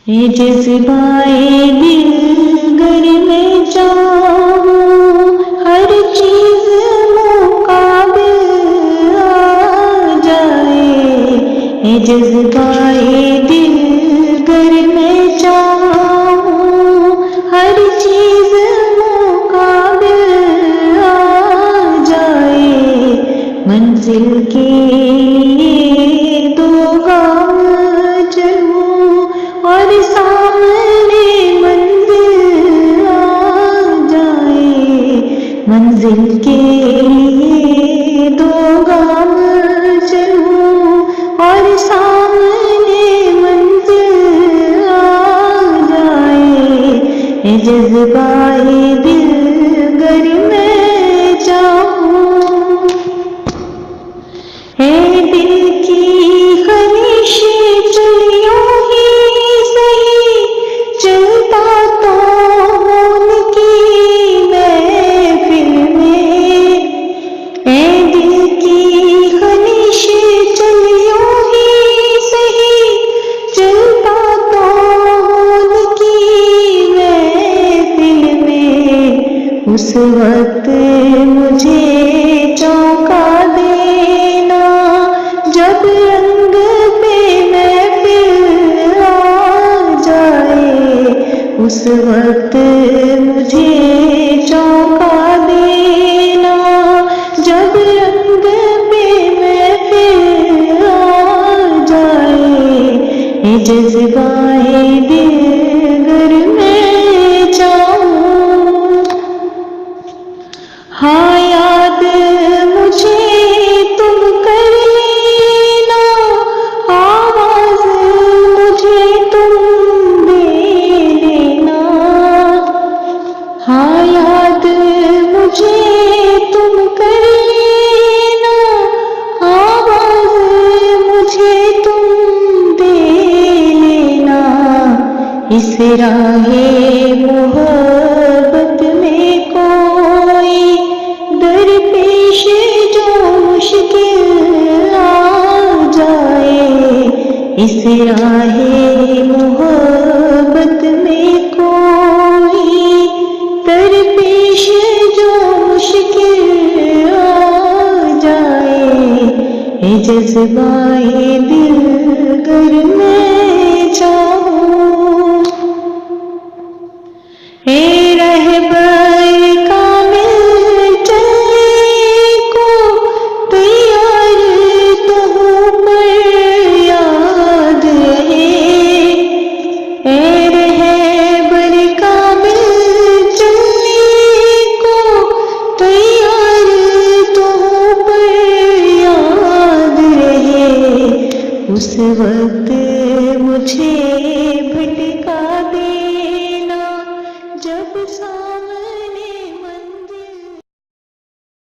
ये जज्बाए दिल गर में चाहूं हर चीज मुकाबिल आ जाए। ये जज्बाए दिल गर में चाहूं हर चीज मुकाबिल आ जाए। मंजिल के लिए दो गाँव चलूं और सामने मंजिल आ जाए। मंजिल के लिए दो गाँव चलूं और सामने मंजिल आ जाए। ये जज्बाए दिल गर मैं चाहूं। है दिल की ख्वाहिशें चलियों ही सही चलता तो उनकी महफिल में। है दिल की ख्वाहिशें चलियों ही सही चलता तो उनकी महफिल में। उस वक्त मुझे चौंका देना जब रंग पे महफिल आ जाए। उस वक्त मुझे चौंका देना जब रंग पे महफिल आ जाए। ये जज्बाए दिल गर मैं चाहूं। हाँ याद मुझे तुम कर लेना, आवाज मुझे तुम दे लेना। हाँ याद मुझे तुम कर लेना, आवाज मुझे तुम दे लेना। इस राहे मोहब्बत में कोई दरपेश जो मुश्किल आ जाए। इस राहे मोहब्बत में कोई दरपेश जो मुश्किल आ जाए। ये जज्बाए दिल गर मैं चाहूं। हे रहबर कामिल चलने को तैयार तो हूँ पर याद रहे। हे रहबर कामिल चलने को तैयार तो हूँ पर याद रहे। उस वक्त मुझे